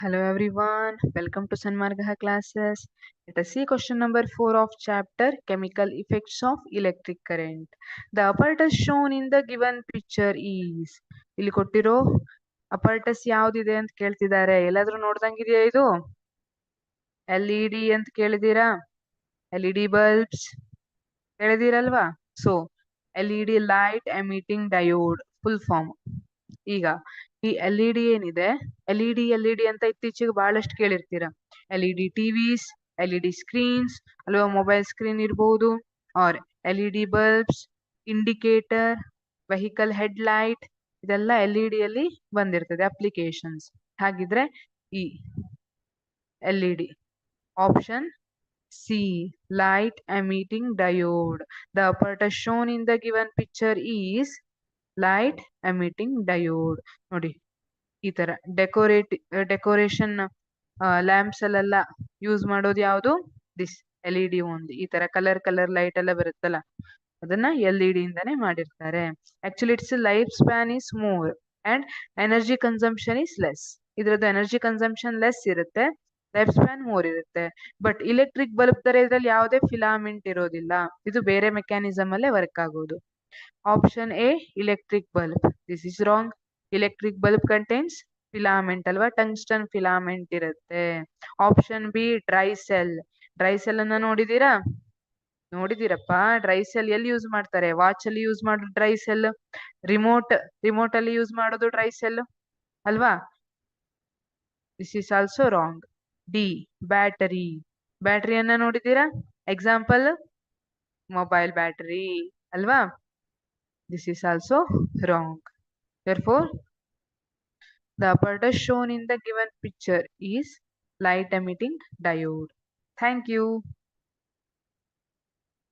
Hello everyone, welcome to Sanmargaha classes. Let us see question number 4 of chapter Chemical Effects of Electric Current. The apparatus shown in the given picture is ಇಲ್ಲಿ ಕೊಟ್ಟಿರೋ apparatus ಯಾವ್ದಿದೆ ಅಂತ ಕೇಳ್ತಿದ್ದಾರೆ. ಎಲ್ಲಾದ್ರೂ ನೋಡ್ದಂಗಿದೆಯಾ ಇದು? LED ಅಂತ ಕೇಳಿದೀರಾ? LED bulbs ಕೇಳಿದೀರಲ್ವಾ? So LED light emitting diode full form. ಈಗ ಈ LED ಏನಿದೆ, LED ಅಂತ ಇತ್ತೀಚೆಗೆ ಬಹಳಷ್ಟು ಕೇಳಿರ್ತೀರ. LED TVs, LED ಸ್ಕ್ರೀನ್ಸ್ ಅಲ್ವಾ, ಮೊಬೈಲ್ ಸ್ಕ್ರೀನ್ ಇರ್ಬೋದು, or LED bulbs, indicator, vehicle headlight, ಇದೆಲ್ಲ LED ಅಲ್ಲಿ ಬಂದಿರ್ತದೆ ಅಪ್ಲಿಕೇಶನ್ಸ್. ಹಾಗಿದ್ರೆ ಈ LED option C, light emitting diode. The apparatus shown in the given picture is light emitting diode. ನೋಡಿ ಈ ತರ ಡೆಕೋರೇಷನ್ ಲ್ಯಾಂಪ್ಸ್ ಅಲ್ಲೆಲ್ಲ ಯೂಸ್ ಮಾಡೋದು ಯಾವುದು? This LED only. ಈ ತರ ಕಲರ್ ಲೈಟ್ ಎಲ್ಲ ಬರುತ್ತಲ್ಲ, ಅದನ್ನ LED ಇಂದಾನೆ ಮಾಡಿರ್ತಾರೆ. Actually it's life span is more and energy consumption is less. ಇದ್ರದ್ದು ಎನರ್ಜಿ ಕನ್ಸಂಪ್ಷನ್ ಲೆಸ್ ಇರುತ್ತೆ, ಲೈಫ್ ಸ್ಪ್ಯಾನ್ ಮೋರ್ ಇರುತ್ತೆ. ಬಟ್ ಇಲೆಕ್ಟ್ರಿಕ್ ಬಲ್ಬ್ ತರ ಇದ್ರಲ್ಲಿ ಯಾವುದೇ ಫಿಲಾಮೆಂಟ್ ಇರೋದಿಲ್ಲ, ಇದು ಬೇರೆ ಮೆಕ್ಯಾನಿಸಮ್ ಅಲ್ಲೇ ವರ್ಕ್ ಆಗೋದು. Option A electric bulb. This is wrong. Electric bulb contains filament ಅಲ್ವಾ, ಟಂಗ್ಸ್ಟನ್ ಫಿಲಾಮೆಂಟ್ ಇರುತ್ತೆ. Option B dry cell. Dry cell ಅನ್ನ ನೋಡಿದಿರಪ್ಪ. ಡ್ರೈ ಸೆಲ್ ಎಲ್ಲಿ ಯೂಸ್ ಮಾಡ್ತಾರೆ? ವಾಚ್ ಅಲ್ಲಿ ಯೂಸ್ ಮಾಡೋದು ಡ್ರೈ ಸೆಲ್, ರಿಮೋಟ್ ಅಲ್ಲಿ ಯೂಸ್ ಮಾಡೋದು ಡ್ರೈ ಸೆಲ್ ಅಲ್ವಾ. This is also wrong. D ಬ್ಯಾಟರಿಯನ್ನ ನೋಡಿದೀರಾ? ಎಕ್ಸಾಂಪಲ್ ಮೊಬೈಲ್ ಬ್ಯಾಟರಿ ಅಲ್ವಾ. This is also wrong. Therefore, the apparatus shown in the given picture is light emitting diode. Thank you.